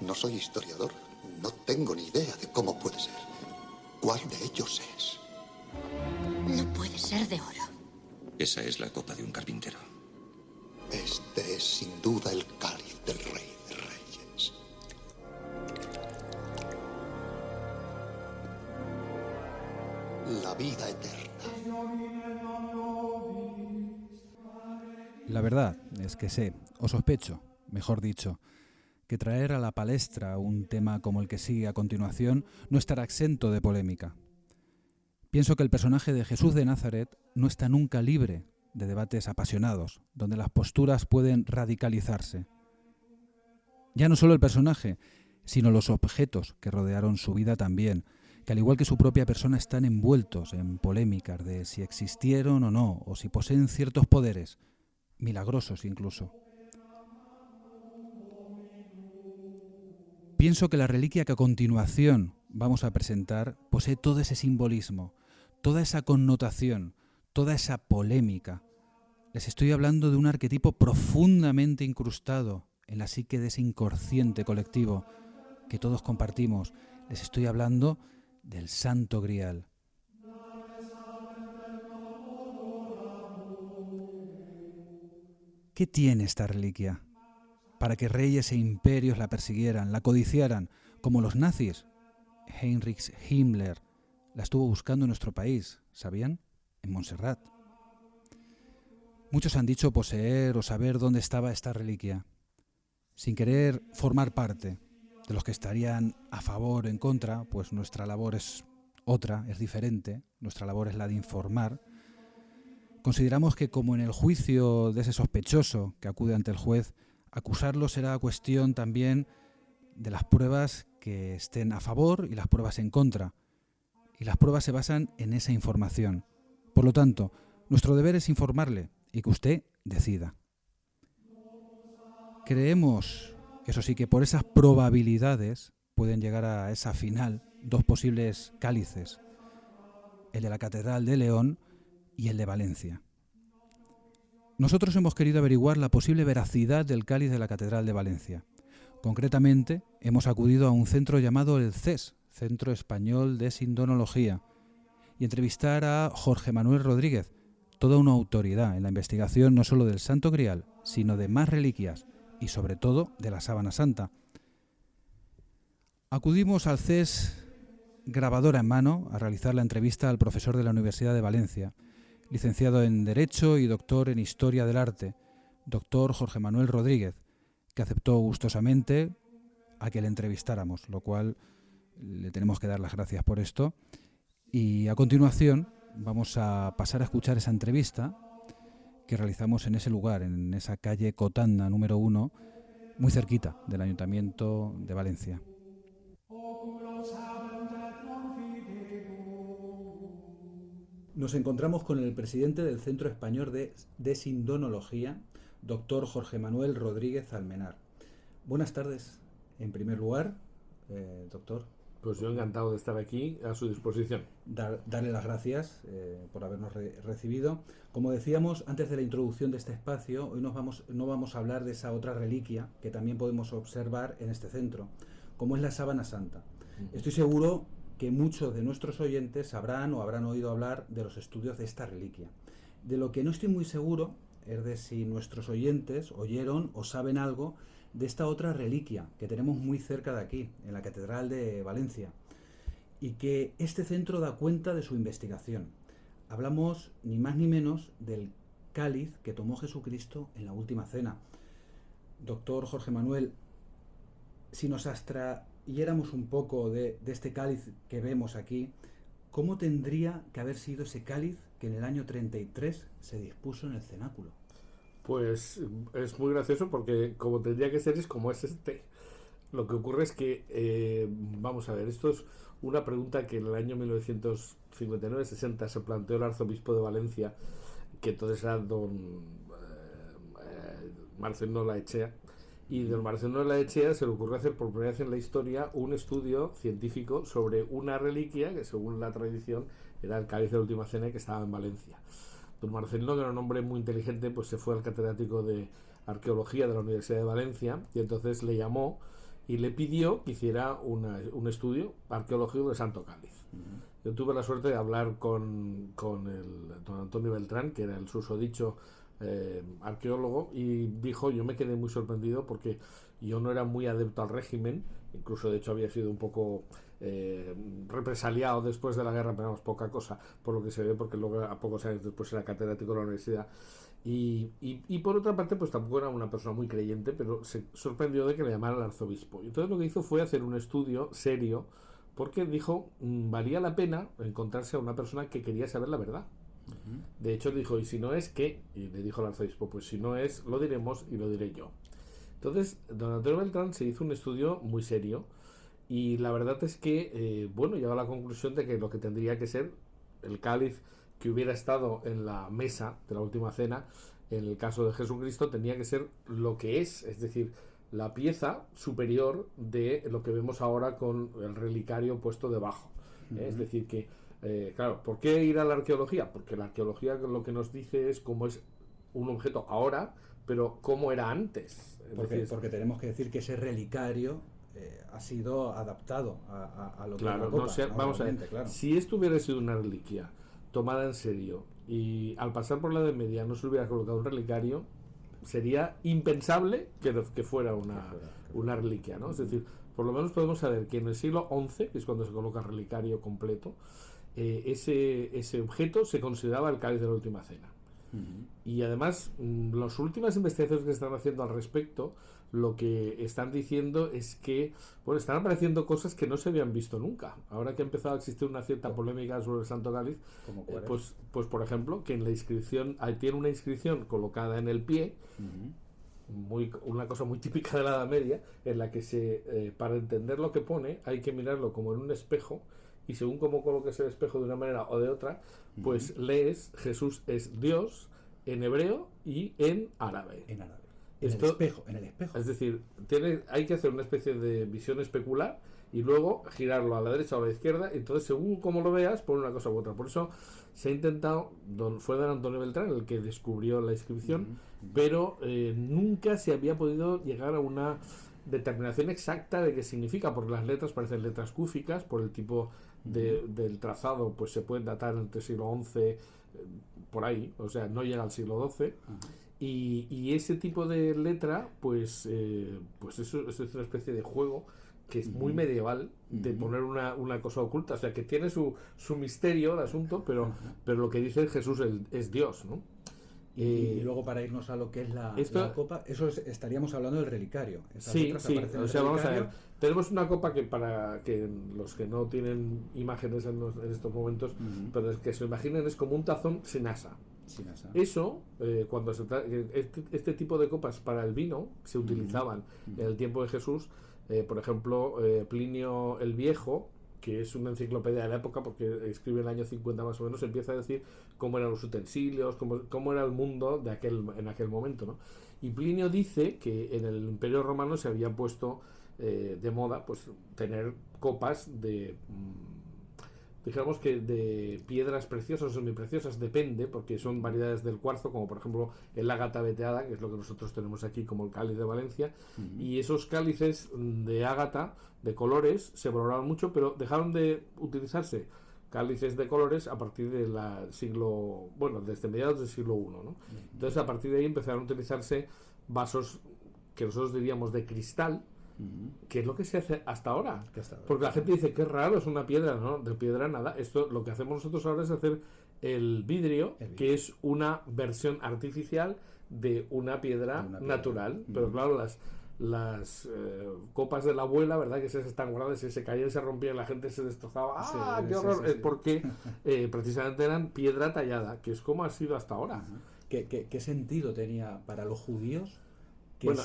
No soy historiador. No tengo ni idea de cómo puede ser. ¿Cuál de ellos es? No puede ser de oro. Esa es la copa de un carpintero. Este es sin duda el cáliz del Rey de Reyes. La vida eterna. La verdad es que sé, o sospecho, mejor dicho, que traer a la palestra un tema como el que sigue a continuación no estará exento de polémica. Pienso que el personaje de Jesús de Nazaret no está nunca libre de debates apasionados, donde las posturas pueden radicalizarse. Ya no solo el personaje, sino los objetos que rodearon su vida también, que al igual que su propia persona están envueltos en polémicas de si existieron o no, o si poseen ciertos poderes, milagrosos incluso. Pienso que la reliquia que a continuación vamos a presentar posee todo ese simbolismo, toda esa connotación, toda esa polémica. Les estoy hablando de un arquetipo profundamente incrustado en la psique de ese inconsciente colectivo que todos compartimos. Les estoy hablando del Santo Grial. ¿Qué tiene esta reliquia para que reyes e imperios la persiguieran, la codiciaran, como los nazis? Heinrich Himmler la estuvo buscando en nuestro país, ¿sabían? En Montserrat. Muchos han dicho poseer o saber dónde estaba esta reliquia, sin querer formar parte de los que estarían a favor o en contra, pues nuestra labor es otra, es diferente, nuestra labor es la de informar. Consideramos que como en el juicio de ese sospechoso que acude ante el juez, acusarlo será cuestión también de las pruebas que estén a favor y las pruebas en contra. Y las pruebas se basan en esa información. Por lo tanto, nuestro deber es informarle y que usted decida. Creemos, eso sí, que por esas probabilidades pueden llegar a esa final dos posibles cálices, el de la Catedral de León y el de Valencia. Nosotros hemos querido averiguar la posible veracidad del cáliz de la Catedral de Valencia. Concretamente, hemos acudido a un centro llamado el CES, Centro Español de Sindonología, y entrevistar a Jorge Manuel Rodríguez, toda una autoridad en la investigación no solo del Santo Grial, sino de más reliquias y sobre todo de la Sábana Santa. Acudimos al CES grabadora en mano a realizar la entrevista al profesor de la Universidad de Valencia, licenciado en Derecho y doctor en Historia del Arte, doctor Jorge Manuel Rodríguez, que aceptó gustosamente a que le entrevistáramos, lo cual le tenemos que dar las gracias por esto. Y a continuación vamos a pasar a escuchar esa entrevista que realizamos en ese lugar, en esa calle Cotanda número 1, muy cerquita del Ayuntamiento de Valencia. Nos encontramos con el presidente del Centro Español de Sindonología, doctor Jorge Manuel Rodríguez Almenar. Buenas tardes, en primer lugar, doctor. Pues yo encantado de estar aquí a su disposición. Darle las gracias por habernos recibido. Como decíamos antes de la introducción de este espacio, hoy no vamos a hablar de esa otra reliquia que también podemos observar en este centro, como es la Sábana Santa. Estoy seguro que muchos de nuestros oyentes sabrán o habrán oído hablar de los estudios de esta reliquia. De lo que no estoy muy seguro es de si nuestros oyentes oyeron o saben algo de esta otra reliquia que tenemos muy cerca de aquí, en la Catedral de Valencia, y que este centro da cuenta de su investigación. Hablamos ni más ni menos del cáliz que tomó Jesucristo en la última cena. Doctor Jorge Manuel, si nos abstrayéramos un poco de este cáliz que vemos aquí, ¿cómo tendría que haber sido ese cáliz que en el año 33 se dispuso en el cenáculo? Pues es muy gracioso porque como tendría que ser es como es este. Lo que ocurre es que, vamos a ver, esto es una pregunta que en el año 1959-60 se planteó el arzobispo de Valencia, que entonces era don Marcelino Laechea, y don Marcelino Laechea se le ocurrió hacer por primera vez en la historia un estudio científico sobre una reliquia que según la tradición era el cáliz de la última cena que estaba en Valencia. Don Marcelino, que era un hombre muy inteligente, pues se fue al catedrático de arqueología de la Universidad de Valencia y entonces le llamó y le pidió que hiciera un estudio arqueológico del Santo Cáliz. Yo tuve la suerte de hablar con el don Antonio Beltrán, que era el susodicho arqueólogo, y dijo, yo me quedé muy sorprendido porque yo no era muy adepto al régimen, incluso de hecho había sido un poco represaliado después de la guerra, pero vamos, poca cosa por lo que se ve, porque luego a pocos años después era catedrático de la universidad. Y por otra parte, pues tampoco era una persona muy creyente, pero se sorprendió de que le llamara al arzobispo. Y entonces lo que hizo fue hacer un estudio serio, porque dijo, valía la pena encontrarse a una persona que quería saber la verdad. De hecho dijo, y si no es, ¿qué? Y le dijo al arzobispo, pues si no es, lo diremos y lo diré yo. Entonces, don Antonio Beltrán se hizo un estudio muy serio, y la verdad es que, llegó a la conclusión de que lo que tendría que ser el cáliz que hubiera estado en la mesa de la última cena, en el caso de Jesucristo, tenía que ser lo que es decir, la pieza superior de lo que vemos ahora con el relicario puesto debajo. Es decir, que, claro, ¿por qué ir a la arqueología? Porque la arqueología lo que nos dice es cómo es un objeto ahora, pero cómo era antes. Porque tenemos que decir que ese relicario ha sido adaptado a lo que claro, es la copa, no sé, vamos a ver, claro. Si esto hubiera sido una reliquia tomada en serio y al pasar por la Edad Media no se hubiera colocado un relicario, sería impensable que fuera una reliquia, ¿no? Es decir, por lo menos podemos saber que en el siglo XI, que es cuando se coloca el relicario completo, ese objeto se consideraba el cáliz de la última cena. Y además, las últimas investigaciones que están haciendo al respecto, lo que están diciendo es que, están apareciendo cosas que no se habían visto nunca. Ahora que ha empezado a existir una cierta polémica sobre el Santo Cáliz, pues por ejemplo, que en la inscripción, tiene una inscripción colocada en el pie, una cosa muy típica de la Edad Media, en la que para entender lo que pone hay que mirarlo como en un espejo, y según cómo coloques el espejo de una manera o de otra, pues lees Jesús es Dios en hebreo y en árabe. En el espejo. Es decir, hay que hacer una especie de visión especular y luego girarlo a la derecha o a la izquierda, y entonces según cómo lo veas, pone una cosa u otra. Por eso se ha intentado, fue don Antonio Beltrán el que descubrió la inscripción, pero nunca se había podido llegar a una determinación exacta de qué significa, porque las letras parecen letras cúficas, por el tipo del trazado, pues se pueden datar entre el siglo XI, por ahí, o sea, no llega al siglo XII. Y ese tipo de letra, pues eso es una especie de juego que es muy medieval, de poner una cosa oculta, o sea, que tiene su misterio el asunto, pero lo que dice Jesús es Dios, ¿no? Y luego, para irnos a lo que es la copa, estaríamos hablando del relicario. Sí, o sea, vamos a ver, tenemos una copa que, para que los que no tienen imágenes en estos momentos, pero es que se imaginen, es como un tazón sin asa. Eso, cuando este tipo de copas para el vino se utilizaban en el tiempo de Jesús. Por ejemplo, Plinio el Viejo, que es una enciclopedia de la época, porque escribe en el año 50 más o menos, empieza a decir cómo eran los utensilios, cómo era el mundo en aquel momento, ¿no? Y Plinio dice que en el Imperio Romano se había puesto de moda, pues, tener copas digamos que de piedras preciosas o semipreciosas, depende, porque son variedades del cuarzo, como por ejemplo el ágata veteada, que es lo que nosotros tenemos aquí como el cáliz de Valencia, y esos cálices de ágata de colores se valoraban mucho, pero dejaron de utilizarse cálices de colores a partir del siglo, desde mediados del siglo I, ¿no? Entonces a partir de ahí empezaron a utilizarse vasos que nosotros diríamos de cristal, que es lo que se hace hasta ahora, porque la gente dice que es raro, es una piedra, ¿no? De piedra nada. Esto, lo que hacemos nosotros ahora es hacer el vidrio, que es una versión artificial de una piedra natural. Pero claro, las copas de la abuela, ¿verdad? Que se están guardadas, se caían, se rompían, la gente se destrozaba. ¡Qué horror! Sí. Porque precisamente eran piedra tallada, que es como ha sido hasta ahora. ¿Qué sentido tenía para los judíos?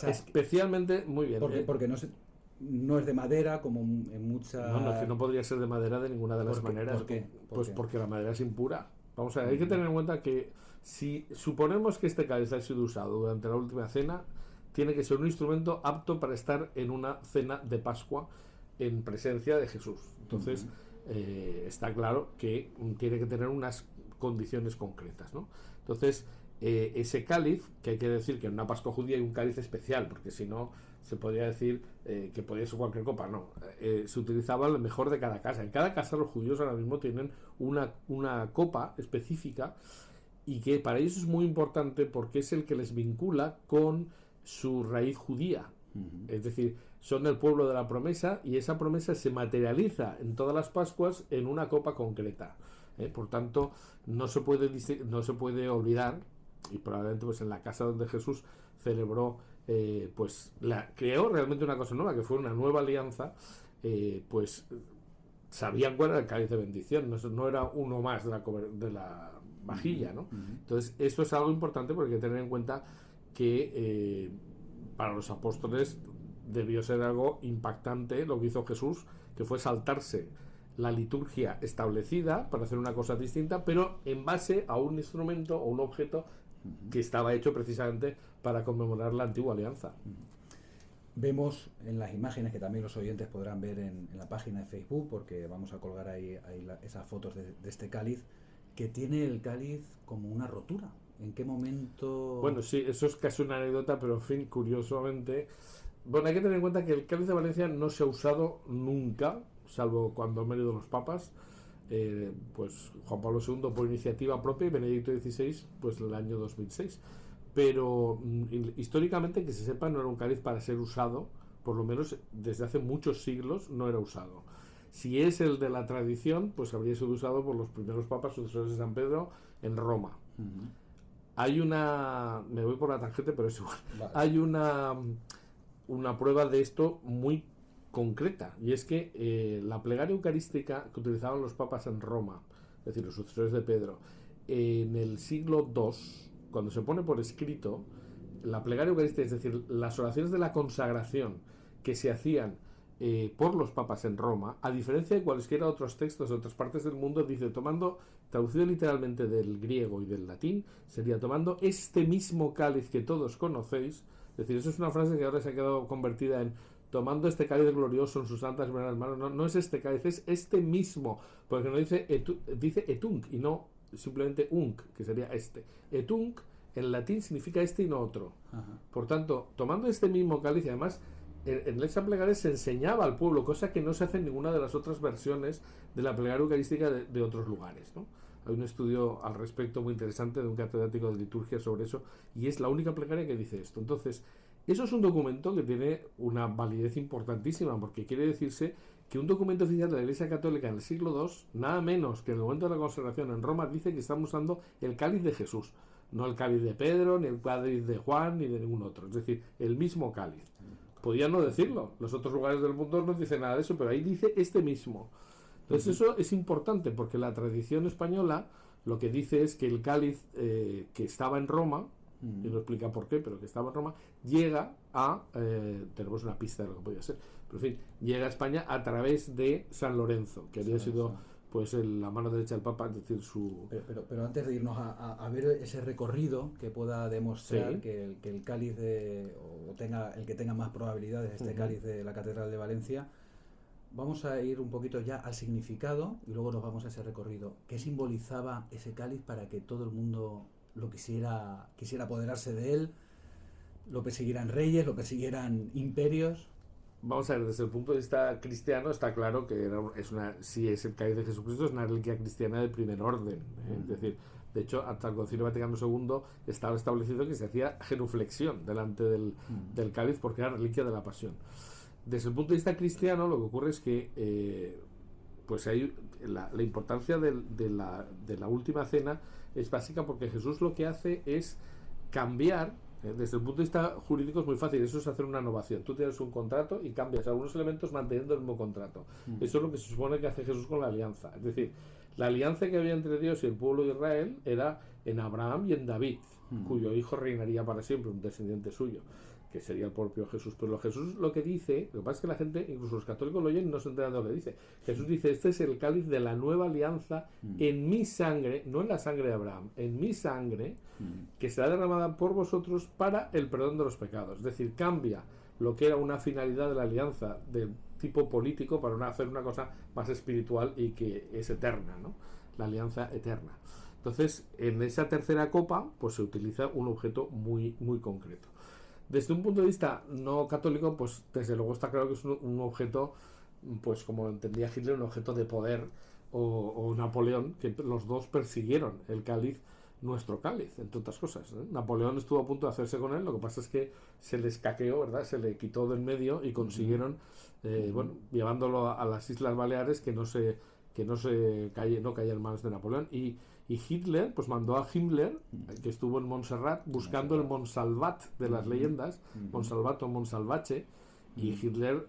Especialmente, muy bien. Porque no es de madera, como en muchas... No, es que no podría ser de madera de ninguna de las maneras. ¿Por qué? Pues porque la madera es impura. Vamos a ver, hay que tener en cuenta que si suponemos que este cáliz ha sido usado durante la última cena, tiene que ser un instrumento apto para estar en una cena de Pascua en presencia de Jesús. Entonces, está claro que tiene que tener unas condiciones concretas, ¿no? Entonces, ese cáliz, que hay que decir que en una Pascua judía hay un cáliz especial, porque si no se podría decir que podía ser cualquier copa, no, se utilizaba lo mejor de cada casa. En cada casa los judíos ahora mismo tienen una copa específica, y que para ellos es muy importante porque es el que les vincula con su raíz judía. Es decir, son el pueblo de la promesa, y esa promesa se materializa en todas las Pascuas en una copa concreta. Por tanto, no se puede olvidar, y probablemente pues en la casa donde Jesús celebró, creó realmente una cosa nueva, que fue una nueva alianza, pues sabían cuál era el cáliz de bendición, no era uno más de la vajilla, ¿no? Entonces, esto es algo importante porque hay que tener en cuenta que para los apóstoles debió ser algo impactante lo que hizo Jesús, que fue saltarse la liturgia establecida para hacer una cosa distinta, pero en base a un instrumento o un objeto que estaba hecho precisamente para conmemorar la antigua alianza. Vemos en las imágenes, que también los oyentes podrán ver en la página de Facebook, porque vamos a colgar ahí esas fotos de este cáliz, que tiene el cáliz como una rotura. ¿En qué momento? Bueno, sí, eso es casi una anécdota, pero en fin, curiosamente, bueno, hay que tener en cuenta que el cáliz de Valencia no se ha usado nunca, salvo cuando han venido los papas, pues Juan Pablo II por iniciativa propia y Benedicto XVI pues el año 2006. Pero históricamente, que se sepa, no era un cáliz para ser usado, por lo menos desde hace muchos siglos no era usado. Si es el de la tradición, pues habría sido usado por los primeros papas sucesores de San Pedro en Roma. Hay me voy por la tangente, pero es igual. Vale. Hay una prueba de esto muy concreta, y es que la plegaria eucarística que utilizaban los papas en Roma, es decir, los sucesores de Pedro, en el siglo II, cuando se pone por escrito, la plegaria eucarística, es decir, las oraciones de la consagración que se hacían por los papas en Roma, a diferencia de cualesquiera otros textos de otras partes del mundo, dice, traducido literalmente del griego y del latín, sería tomando este mismo cáliz que todos conocéis. Es decir, eso es una frase que ahora se ha quedado convertida en tomando este cáliz glorioso en sus santas manos. No es este cáliz, es este mismo, porque no dice etunc y no simplemente unc, que sería este. Etunc en latín significa este y no otro. Ajá. Por tanto, tomando este mismo cáliz, y además en esa plegaria se enseñaba al pueblo, cosa que no se hace en ninguna de las otras versiones de la plegaria eucarística de otros lugares, ¿no? Hay un estudio al respecto muy interesante de un catedrático de liturgia sobre eso, y es la única plegaria que dice esto. Entonces, eso es un documento que tiene una validez importantísima, porque quiere decirse que un documento oficial de la Iglesia Católica en el siglo II, nada menos que en el momento de la consagración en Roma, dice que estamos usando el cáliz de Jesús, no el cáliz de Pedro, ni el cáliz de Juan, ni de ningún otro, es decir, el mismo cáliz. Podían no decirlo, los otros lugares del mundo no dicen nada de eso, pero ahí dice este mismo. Entonces eso es importante, porque la tradición española lo que dice es que el cáliz que estaba en Roma, y no explica por qué, pero que estaba en Roma, llega a, tenemos una pista de lo que podía ser, pero en fin, llega a España a través de San Lorenzo, que había sido pues la mano derecha del Papa, es decir, su... Pero antes de irnos a ver ese recorrido que pueda demostrar que el cáliz el que tenga más probabilidades, este cáliz de la Catedral de Valencia, vamos a ir un poquito ya al significado y luego nos vamos a ese recorrido. ¿Qué simbolizaba ese cáliz para que todo el mundo lo quisiera apoderarse de él? ¿Lo persiguieran reyes, lo persiguieran imperios? Vamos a ver, desde el punto de vista cristiano está claro que si es el cáliz de Jesucristo, es una reliquia cristiana de primer orden, Es decir, de hecho, hasta el Concilio Vaticano II estaba establecido que se hacía genuflexión delante del cáliz porque era reliquia de la Pasión. Desde el punto de vista cristiano, lo que ocurre es que pues hay la importancia de la última cena es básica, porque Jesús lo que hace es cambiar. Desde el punto de vista jurídico es muy fácil, eso es hacer una innovación. Tú tienes un contrato y cambias algunos elementos manteniendo el mismo contrato. Eso es lo que se supone que hace Jesús con la alianza. Es decir, la alianza que había entre Dios y el pueblo de Israel era en Abraham y en David, cuyo hijo reinaría para siempre, un descendiente suyo, que sería el propio Jesús. Pero Jesús lo que dice, lo que pasa es que la gente, incluso los católicos lo oyen y no se enteran de lo que dice. Jesús dice, este es el cáliz de la nueva alianza en mi sangre, no en la sangre de Abraham, en mi sangre, que será derramada por vosotros para el perdón de los pecados. Es decir, cambia lo que era una finalidad de la alianza del tipo político para hacer una cosa más espiritual y que es eterna, ¿no? La alianza eterna. Entonces, en esa tercera copa, pues se utiliza un objeto muy, muy concreto. Desde un punto de vista no católico, pues desde luego está claro que es un objeto, pues como entendía Hitler, un objeto de poder, o Napoleón, que los dos persiguieron el cáliz, nuestro cáliz, entre otras cosas, ¿eh? Napoleón estuvo a punto de hacerse con él, lo que pasa es que se le escaqueó, ¿verdad? Se le quitó del medio y consiguieron, bueno, llevándolo a las Islas Baleares, que no cayera en manos de Napoleón. Y Hitler pues mandó a Himmler, que estuvo en Montserrat buscando el Montsalvat de las leyendas, Montsalvat o Montsalvache, y Himmler,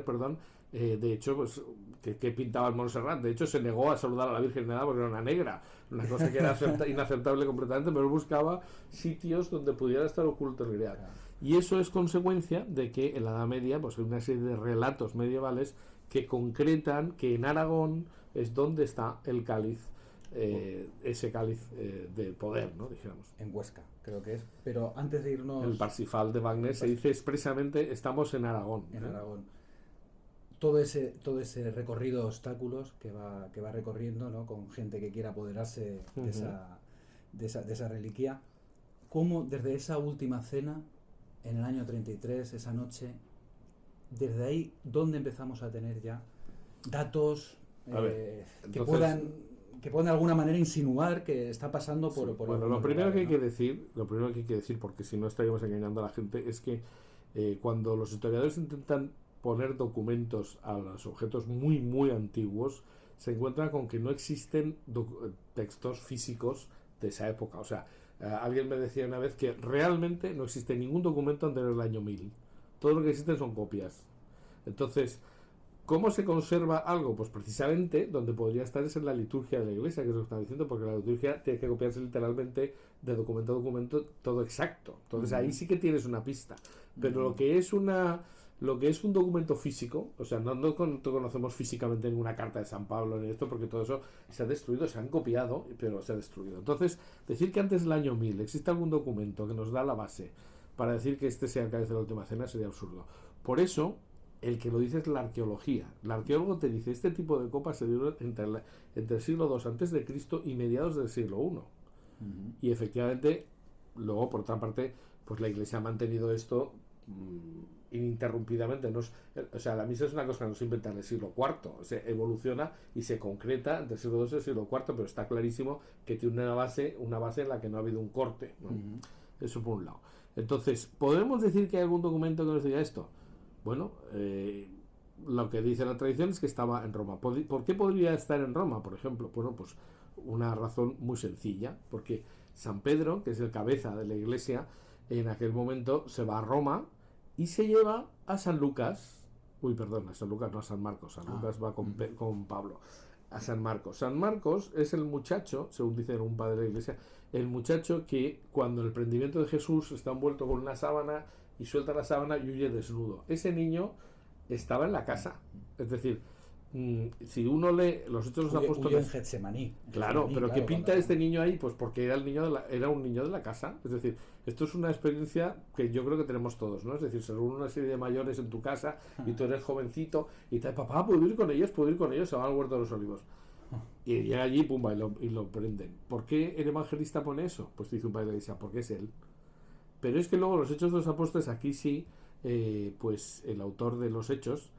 perdón, de hecho, pues que pintaba el Montserrat. De hecho, se negó a saludar a la Virgen de Nada porque era una negra, una cosa que era inaceptable completamente, pero él buscaba sitios donde pudiera estar oculto el grial. Y eso es consecuencia de que en la Edad Media pues hay una serie de relatos medievales que concretan que en Aragón es donde está el cáliz, ese cáliz de poder, ¿no? Dijéramos. En Huesca, creo que es. Pero antes de irnos... El Parsifal de Wagner se dice expresamente, estamos en Aragón. En Aragón. Todo ese recorrido de obstáculos que va recorriendo, ¿no? Con gente que quiera apoderarse de esa reliquia. ¿Cómo desde esa última cena, en el año 33, esa noche, desde ahí, dónde empezamos a tener ya datos que puedan de alguna manera insinuar que está pasando por bueno, lo primero que hay que decir, porque si no estaríamos engañando a la gente, es que cuando los historiadores intentan poner documentos a los objetos muy muy antiguos, se encuentran con que no existen textos físicos de esa época. O sea, alguien me decía una vez que realmente no existe ningún documento anterior al año 1000. Todo lo que existen son copias. Entonces, ¿cómo se conserva algo? Pues precisamente donde podría estar es en la liturgia de la iglesia, que es lo que están diciendo, porque la liturgia tiene que copiarse literalmente de documento a documento, todo exacto. Entonces ahí sí que tienes una pista. Pero lo que es un documento físico, o sea, no conocemos físicamente ninguna carta de San Pablo ni esto, porque todo eso se ha destruido, se han copiado, pero se ha destruido. Entonces, decir que antes del año 1000 existe algún documento que nos da la base para decir que este sea el cáliz de la última cena sería absurdo. Por eso, el que lo dice es la arqueología. El arqueólogo te dice, este tipo de copas se dieron entre el siglo II antes de Cristo y mediados del siglo I. Y efectivamente, luego, por otra parte, pues la Iglesia ha mantenido esto ininterrumpidamente. O sea, la misa es una cosa que no se inventa en el siglo IV, se evoluciona y se concreta entre el siglo II y el siglo IV, pero está clarísimo que tiene una base en la que no ha habido un corte, ¿no? Eso por un lado. Entonces, ¿podemos decir que hay algún documento que nos diga esto? Bueno, lo que dice la tradición es que estaba en Roma. ¿Por qué podría estar en Roma, por ejemplo? Bueno, pues una razón muy sencilla, porque San Pedro, que es el cabeza de la iglesia, en aquel momento se va a Roma y se lleva a San Lucas. A San Lucas, no a San Marcos. San Lucas va con Pablo. A San Marcos. San Marcos es el muchacho, según dice un padre de la iglesia, el muchacho que cuando el prendimiento de Jesús está envuelto con una sábana y suelta la sábana y huye desnudo. Ese niño estaba en la casa. Es decir, si uno lee los Hechos de los Apóstoles... en Getsemaní. Claro, pero ¿qué pinta este niño ahí? Pues porque era un niño de la casa. Es decir, esto es una experiencia que yo creo que tenemos todos, ¿no? Es decir, se reúne una serie de mayores en tu casa y tú eres jovencito y te dice, papá, ¿puedo ir con ellos? Se van al huerto de los olivos. Y llega allí, pumba, y lo prenden. ¿Por qué el evangelista pone eso? Pues dice un padre de la iglesia, porque es él. Pero es que luego los Hechos de los Apóstoles, aquí sí, pues el autor de los Hechos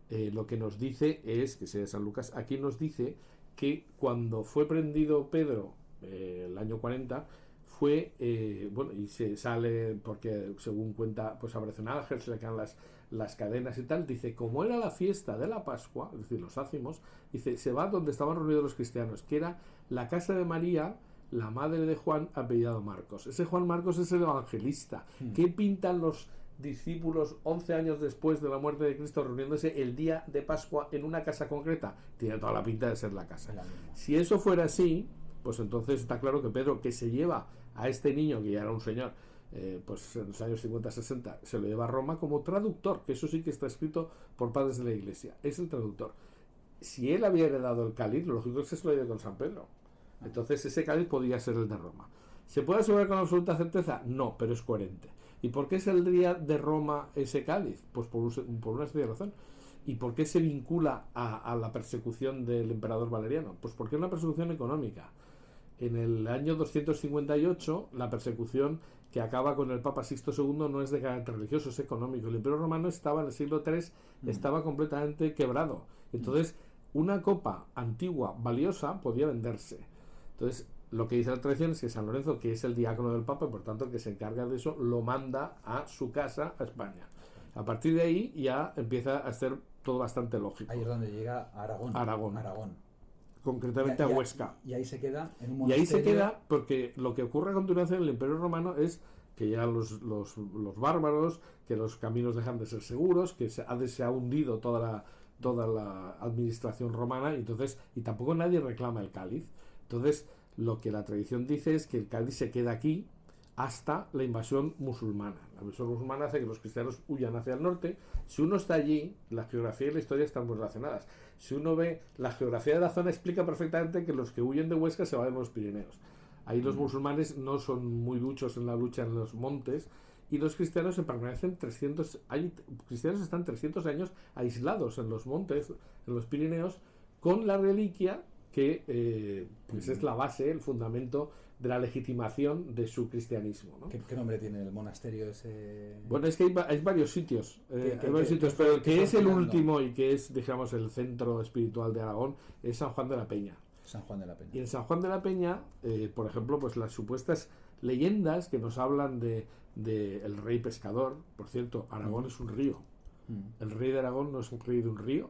lo que nos dice es, que sea San Lucas, aquí nos dice que cuando fue prendido Pedro, el año 40, fue, y se sale, porque según cuenta, pues aparece un ángel, se le caen las cadenas y tal, dice, como era la fiesta de la Pascua, es decir, los ácimos, dice, se va donde estaban reunidos los cristianos, que era la casa de María, la madre de Juan, apellidado Marcos. Ese Juan Marcos es el evangelista. ¿Qué pintan los discípulos 11 años después de la muerte de Cristo reuniéndose el día de Pascua en una casa concreta? Tiene toda la pinta de ser la casa. Si eso fuera así, pues entonces está claro que Pedro, que se lleva a este niño, que ya era un señor, pues en los años 50-60, se lo lleva a Roma como traductor, que eso sí que está escrito por padres de la iglesia. Es el traductor. Si él había heredado el cáliz, lo lógico es que se lo lleve con San Pedro. Entonces ese cáliz podría ser el de Roma. ¿Se puede asegurar con absoluta certeza? No, pero es coherente. ¿Y por qué saldría de Roma ese cáliz? Pues por una serie de razones. ¿Y por qué se vincula a la persecución del emperador Valeriano? Pues porque es una persecución económica. en el año 258 la persecución que acaba con el Papa Sixto II no es de carácter religioso, es económico. El Imperio Romano estaba en el siglo III, estaba completamente quebrado. Entonces, una copa antigua, valiosa, podía venderse. Entonces, lo que dice la tradición es que San Lorenzo, que es el diácono del Papa, por tanto el que se encarga de eso, lo manda a su casa, a España. A partir de ahí ya empieza a ser todo bastante lógico. Ahí es donde llega a Aragón. Aragón. Concretamente a Huesca. Y ahí se queda en un Y monasterio. ahí se queda porque lo que ocurre a continuación en el Imperio Romano es que ya los bárbaros, que los caminos dejan de ser seguros, que se ha hundido toda la administración romana, y tampoco nadie reclama el cáliz. Entonces, lo que la tradición dice es que el cáliz se queda aquí hasta la invasión musulmana. La invasión musulmana hace que los cristianos huyan hacia el norte. Si uno está allí, la geografía y la historia están muy relacionadas. Si uno ve la geografía de la zona, explica perfectamente que los que huyen de Huesca se van a los Pirineos. Ahí los musulmanes no son muy duchos en la lucha en los montes, y los cristianos se permanecen 300, hay cristianos que están 300 años aislados en los montes, en los Pirineos, con la reliquia que pues es la base, el fundamento de la legitimación de su cristianismo, ¿no? ¿Qué nombre tiene el monasterio ese? Bueno, es que hay varios sitios, pero el que es el último y que es, digamos, el centro espiritual de Aragón es San Juan de la Peña. San Juan de la Peña. Y en San Juan de la Peña, por ejemplo, pues las supuestas leyendas que nos hablan de el rey pescador. Por cierto, Aragón es un río. El rey de Aragón no es un rey de un río,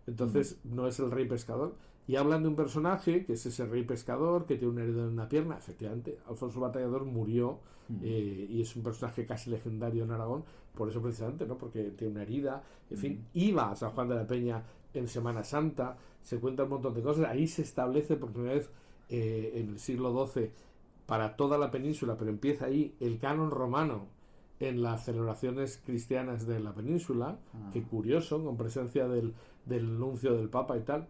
entonces no es el rey pescador. Y hablan de un personaje que es ese rey pescador que tiene una herida en una pierna. Efectivamente, Alfonso Batallador murió y es un personaje casi legendario en Aragón, por eso precisamente, ¿no? Porque tiene una herida. En fin, iba a San Juan de la Peña en Semana Santa, se cuenta un montón de cosas. Ahí se establece por primera vez en el siglo XII para toda la península, pero empieza ahí el canon romano en las celebraciones cristianas de la península. Qué curioso, con presencia del nuncio del Papa y tal.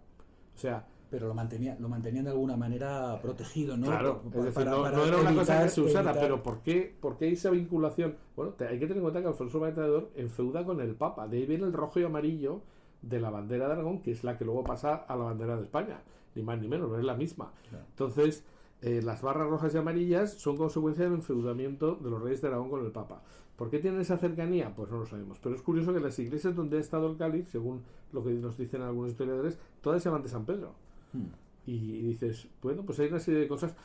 O sea, pero lo mantenían de alguna manera protegido, ¿no? Claro, es decir, no era una cosa que se usara, pero ¿por qué esa vinculación? Bueno, hay que tener en cuenta que Alfonso Batallador enfeuda con el Papa, de ahí viene el rojo y amarillo de la bandera de Aragón, que es la que luego pasa a la bandera de España, ni más ni menos, no es la misma. Claro. Entonces, las barras rojas y amarillas son consecuencia del enfeudamiento de los reyes de Aragón con el Papa. ¿Por qué tienen esa cercanía? Pues no lo sabemos. Pero es curioso que las iglesias donde ha estado el cáliz, según lo que nos dicen algunos historiadores, todas se llaman de San Pedro. Y dices, bueno, pues hay una serie de cosas.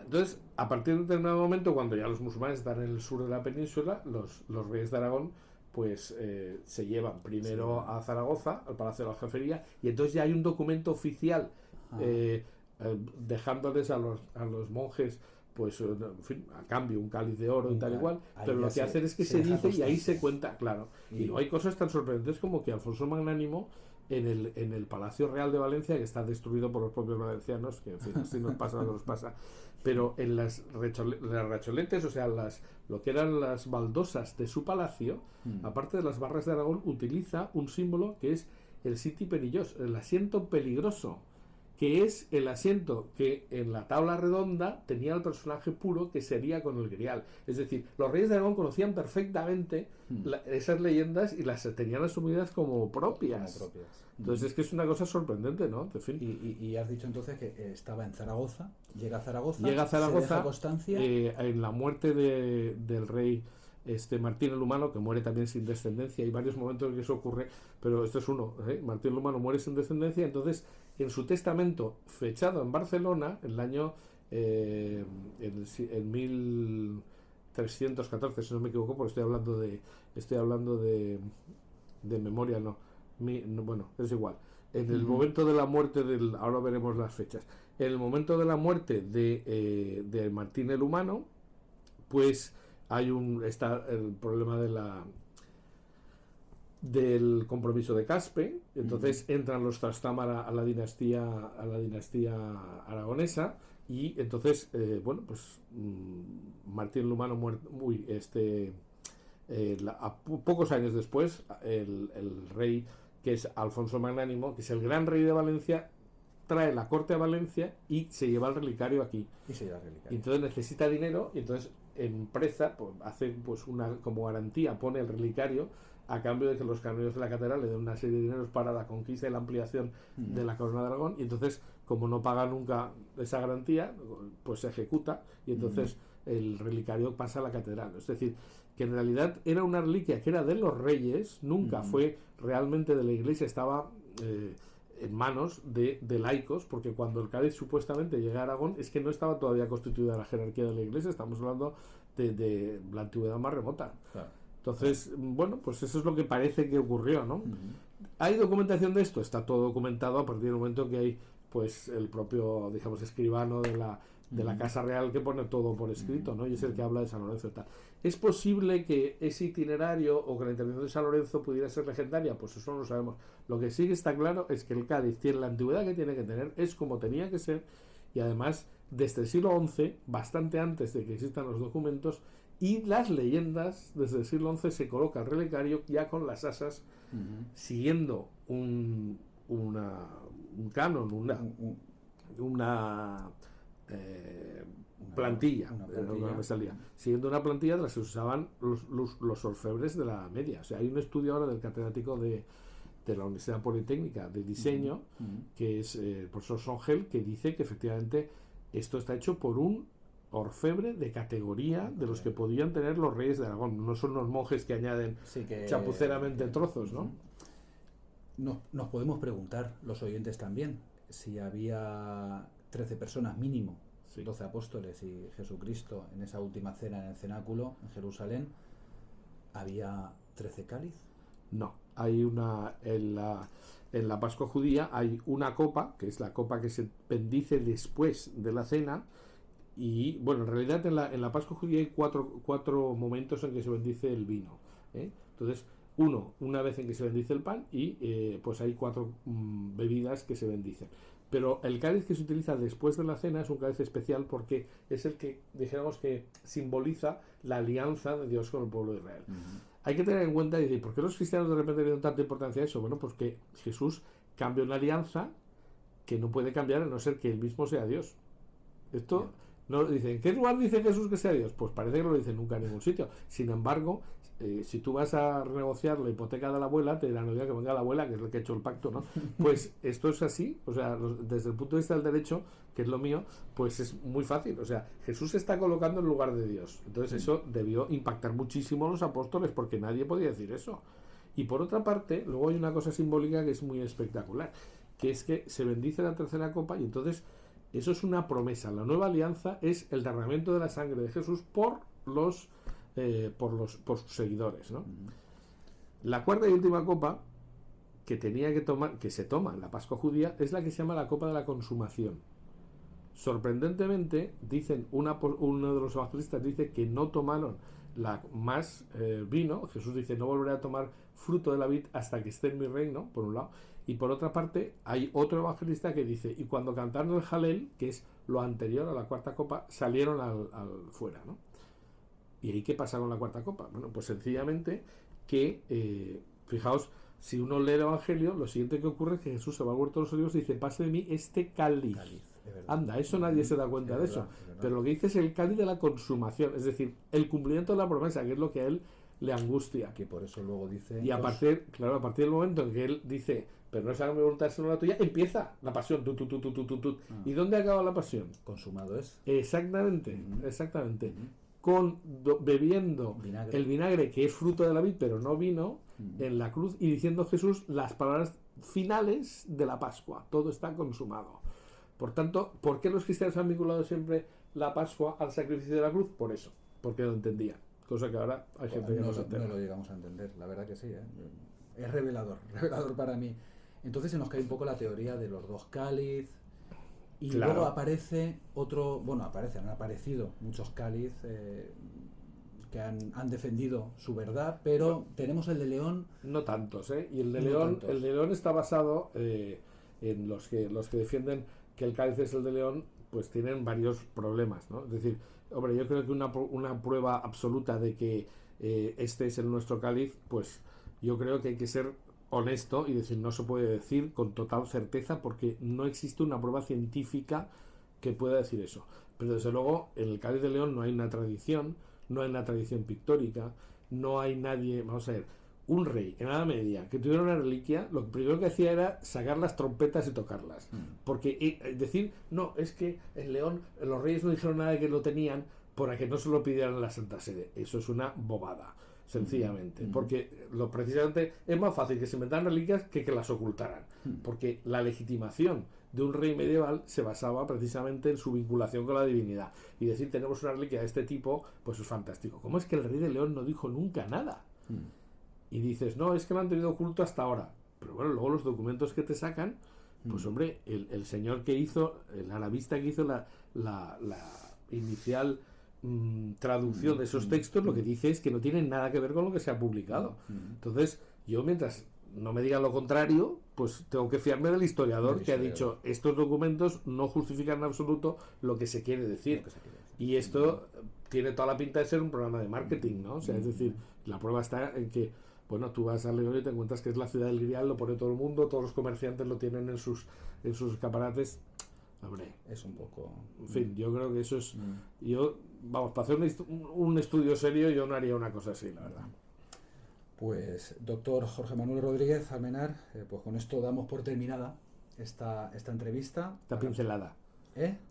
Entonces, a partir de un determinado momento, cuando ya los musulmanes están en el sur de la península, los reyes de Aragón pues se llevan primero a Zaragoza, al Palacio de la Jefería, y entonces ya hay un documento oficial dejándoles a los monjes, pues en fin, a cambio un cáliz de oro y tal igual, pero lo que hacen es que se dice y ahí se cuenta, claro. Y no hay cosas tan sorprendentes como que Alfonso Magnánimo en el Palacio Real de Valencia, que está destruido por los propios valencianos, que en fin, así nos pasa lo que nos pasa, pero en las racholetes, o sea, lo que eran las baldosas de su palacio, aparte de las barras de Aragón, utiliza un símbolo que es el siti perillos, el asiento peligroso, que es el asiento que en la tabla redonda tenía el personaje puro que sería con el grial. Es decir, los reyes de Aragón conocían perfectamente esas leyendas y las tenían asumidas como propias. Entonces es que es una cosa sorprendente, ¿no? En fin. Y has dicho entonces que estaba en Zaragoza, llega a Zaragoza, se deja constancia. En la muerte del rey Martín el Humano, que muere también sin descendencia. Hay varios momentos en que eso ocurre, pero este es uno. Martín el Humano muere sin descendencia, entonces en su testamento fechado en Barcelona en el año en 1314, si no me equivoco, porque estoy hablando de memoria, bueno, es igual. En el momento de la muerte ahora veremos las fechas. En el momento de la muerte de Martín el Humano, pues está el problema del compromiso de Caspe. Entonces entran los Trastámara a la dinastía aragonesa, y entonces bueno, pues Martín el Humano pocos años después el rey, que es Alfonso Magnánimo, que es el gran rey de Valencia, trae la corte a Valencia y se lleva el relicario aquí. Y entonces necesita dinero, y entonces empresa pues, hace pues una como garantía, pone el relicario a cambio de que los canónigos de la catedral le den una serie de dineros para la conquista y la ampliación de la corona de Aragón, y entonces como no paga nunca esa garantía, pues se ejecuta y entonces el relicario pasa a la catedral. Es decir, que en realidad era una reliquia que era de los reyes, nunca fue realmente de la iglesia, estaba en manos de laicos, porque cuando el cáliz supuestamente llega a Aragón es que no estaba todavía constituida la jerarquía de la iglesia, estamos hablando de la antigüedad más remota. Claro. Entonces, bueno, pues eso es lo que parece que ocurrió, ¿no? ¿Hay documentación de esto? Está todo documentado a partir del momento que hay, pues, el propio, digamos, escribano de la Casa Real que pone todo por escrito, ¿no? Y es el que habla de San Lorenzo y tal. ¿Es posible que ese itinerario o que la intervención de San Lorenzo pudiera ser legendaria? Pues eso no lo sabemos. Lo que sí que está claro es que el Cádiz tiene la antigüedad que tiene que tener, es como tenía que ser, y además, desde el siglo XI, bastante antes de que existan los documentos, y las leyendas, desde el siglo XI se coloca el relicario ya con las asas, siguiendo un canon, una plantilla, no me salía, siguiendo una plantilla de las que se usaban los orfebres de la media. O sea, hay un estudio ahora del catedrático de la Universidad Politécnica de diseño, que es el profesor Songel, que dice que efectivamente esto está hecho por un orfebre de categoría de los que podían tener los reyes de Aragón. No son los monjes que añaden chapuceramente trozos, ¿no? Nos podemos preguntar, los oyentes también, si había 13 personas mínimo, 12 apóstoles y Jesucristo en esa última cena en el cenáculo en Jerusalén, ¿había 13 cáliz? No, hay una en la Pascua judía hay una copa, que es la copa que se bendice después de la cena. Y bueno, en realidad en la Pascua judía hay cuatro momentos en que se bendice el vino, ¿eh? Entonces, una vez en que se bendice el pan, y pues hay 4 bebidas que se bendicen. Pero el cáliz que se utiliza después de la cena es un cáliz especial porque es el que, dijéramos, que simboliza la alianza de Dios con el pueblo de Israel. Hay que tener en cuenta y decir, ¿por qué los cristianos de repente le dan tanta importancia a eso? Bueno, pues que Jesús cambia una alianza que no puede cambiar a no ser que él mismo sea Dios. Esto... No dicen, ¿en qué lugar dice Jesús que sea Dios? Pues parece que no lo dice nunca en ningún sitio. Sin embargo, si tú vas a renegociar la hipoteca de la abuela, te dirán, oiga, que venga la abuela, que es el que ha hecho el pacto, ¿no? Pues esto es así, o sea, desde el punto de vista del derecho, que es lo mío, pues es muy fácil. O sea, Jesús se está colocando en lugar de Dios. Entonces eso debió impactar muchísimo a los apóstoles, porque nadie podía decir eso. Y por otra parte, luego hay una cosa simbólica que es muy espectacular, que es que se bendice la tercera copa y entonces... Eso es una promesa. La nueva alianza es el derramamiento de la sangre de Jesús por sus seguidores, ¿no? La cuarta y última copa que se toma en la Pascua judía es la que se llama la copa de la consumación. Sorprendentemente, dicen uno de los evangelistas dice que no tomaron más vino. Jesús dice, no volveré a tomar fruto de la vid hasta que esté en mi reino, por un lado. Y por otra parte, hay otro evangelista que dice, y cuando cantaron el Jalel, que es lo anterior a la cuarta copa, salieron al fuera, ¿no? ¿Y ahí qué pasa con la cuarta copa? Bueno, pues sencillamente que, fijaos, si uno lee el Evangelio, lo siguiente que ocurre es que Jesús se va al huerto de los olivos y dice, pase de mí este cáliz. Anda, eso nadie se da cuenta de eso. Pero lo que dice es el cáliz de la consumación, es decir, el cumplimiento de la promesa, que es lo que a él le angustia. Que por eso luego dice... Y a partir del momento en que él dice, pero no es haga mi voluntad sino la tuya, empieza la pasión. ¿Y dónde acaba la pasión? Consumado es. Exactamente. Bebiendo el vinagre, que es fruto de la vid, pero no vino, en la cruz, y diciendo Jesús las palabras finales de la Pascua. Todo está consumado. Por tanto, ¿por qué los cristianos han vinculado siempre la Pascua al sacrificio de la cruz? Por eso, porque lo entendían. Cosa que ahora hay gente que no lo llegamos a entender, la verdad que sí, ¿eh? Es revelador para mí. Entonces se nos cae un poco la teoría de los 2 cáliz, y luego aparece han aparecido muchos cáliz que han defendido su verdad, pero tenemos el de León. No tantos, ¿eh? Y el de León está basado en los que defienden que el cáliz es el de León, pues tienen varios problemas, ¿no? Es decir, hombre, yo creo que una prueba absoluta de que este es el nuestro cáliz, pues yo creo que hay que ser honesto y decir, no se puede decir con total certeza porque no existe una prueba científica que pueda decir eso. pero desde luego en el Cáliz de León no hay una tradición, no hay una tradición pictórica, no hay nadie, vamos a ver, un rey en la Edad Media que tuviera una reliquia, lo primero que hacía era sacar las trompetas y tocarlas, porque decir, no, es que en León los reyes no dijeron nada de que lo tenían para que no se lo pidieran a la Santa Sede. Eso es una bobada, sencillamente, porque precisamente es más fácil que se inventaran reliquias que las ocultaran, porque la legitimación de un rey medieval se basaba precisamente en su vinculación con la divinidad, y decir tenemos una reliquia de este tipo, pues es fantástico. ¿Cómo es que el rey de León no dijo nunca nada? Y dices, no, es que lo han tenido oculto hasta ahora, pero bueno, luego los documentos que te sacan, pues hombre, el señor que hizo, el arabista que hizo la inicial traducción de esos textos, lo que dice es que no tienen nada que ver con lo que se ha publicado. Entonces, yo mientras no me digan lo contrario, pues tengo que fiarme del historiador que ha dicho estos documentos no justifican en absoluto lo que se quiere decir. Y esto tiene toda la pinta de ser un programa de marketing, ¿no? O sea, es decir, la prueba está en que, bueno, tú vas a León y te encuentras que es la ciudad del Grial, lo pone todo el mundo, todos los comerciantes lo tienen en sus escaparates. Hombre, es un poco... En fin, yo creo que eso es... Yo, vamos, para hacer un estudio serio yo no haría una cosa así, la verdad. Pues, doctor Jorge Manuel Rodríguez Almenar, pues con esto damos por terminada esta entrevista. Esta pincelada.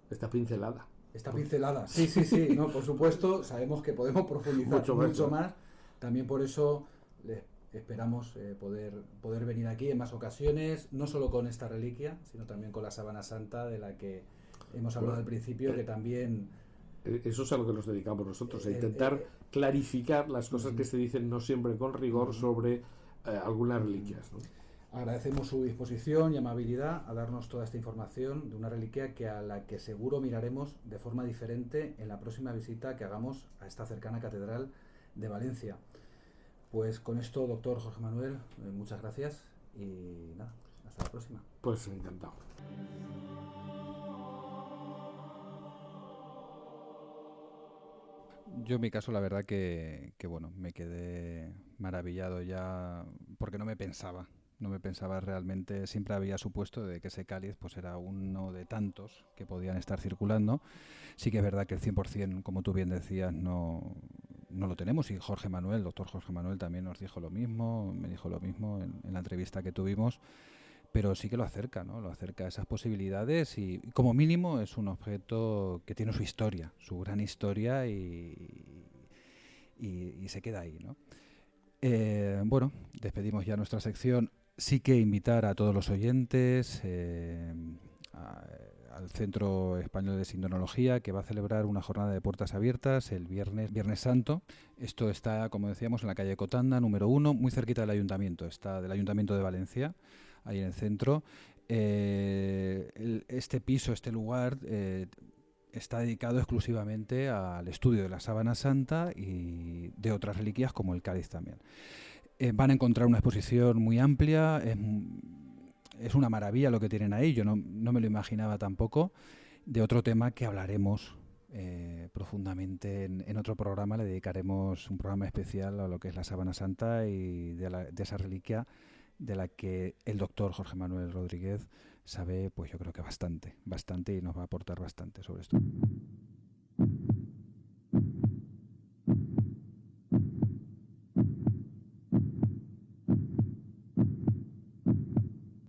Esta pincelada. Esta pincelada, sí, no, por supuesto, sabemos que podemos profundizar mucho más. También por eso esperamos poder venir aquí en más ocasiones, no solo con esta reliquia, sino también con la Sábana Santa, de la que hemos hablado al principio, que también... Eso es a lo que nos dedicamos nosotros, a intentar clarificar las cosas que se dicen no siempre con rigor sobre algunas reliquias, ¿no? Agradecemos su disposición y amabilidad a darnos toda esta información de una reliquia a la que seguro miraremos de forma diferente en la próxima visita que hagamos a esta cercana catedral de Valencia. Pues con esto, doctor Jorge Manuel, muchas gracias y nada, hasta la próxima. Pues encantado. Yo en mi caso la verdad que bueno, me quedé maravillado ya porque no me pensaba realmente, siempre había supuesto de que ese cáliz pues era uno de tantos que podían estar circulando. Sí que es verdad que el 100%, como tú bien decías, no lo tenemos, y Jorge Manuel, doctor Jorge Manuel también nos dijo lo mismo, me dijo lo mismo en la entrevista que tuvimos, pero sí que lo acerca, ¿no? Lo acerca a esas posibilidades y como mínimo es un objeto que tiene su historia, su gran historia y se queda ahí, ¿no? Bueno, despedimos ya nuestra sección. Sí que invitar a todos los oyentes al Centro Español de Sindonología, que va a celebrar una jornada de puertas abiertas el Viernes Santo. Esto está, como decíamos, en la calle Cotanda, número 1, muy cerquita del Ayuntamiento. Está del Ayuntamiento de Valencia, ahí en el centro. Este piso, este lugar, está dedicado exclusivamente al estudio de la Sábana Santa y de otras reliquias como el cáliz también. Van a encontrar una exposición muy amplia, es una maravilla lo que tienen ahí, yo no me lo imaginaba tampoco. De otro tema que hablaremos profundamente en otro programa, le dedicaremos un programa especial a lo que es la Sábana Santa y de esa reliquia de la que el doctor Jorge Manuel Rodríguez sabe, pues yo creo que bastante, y nos va a aportar bastante sobre esto.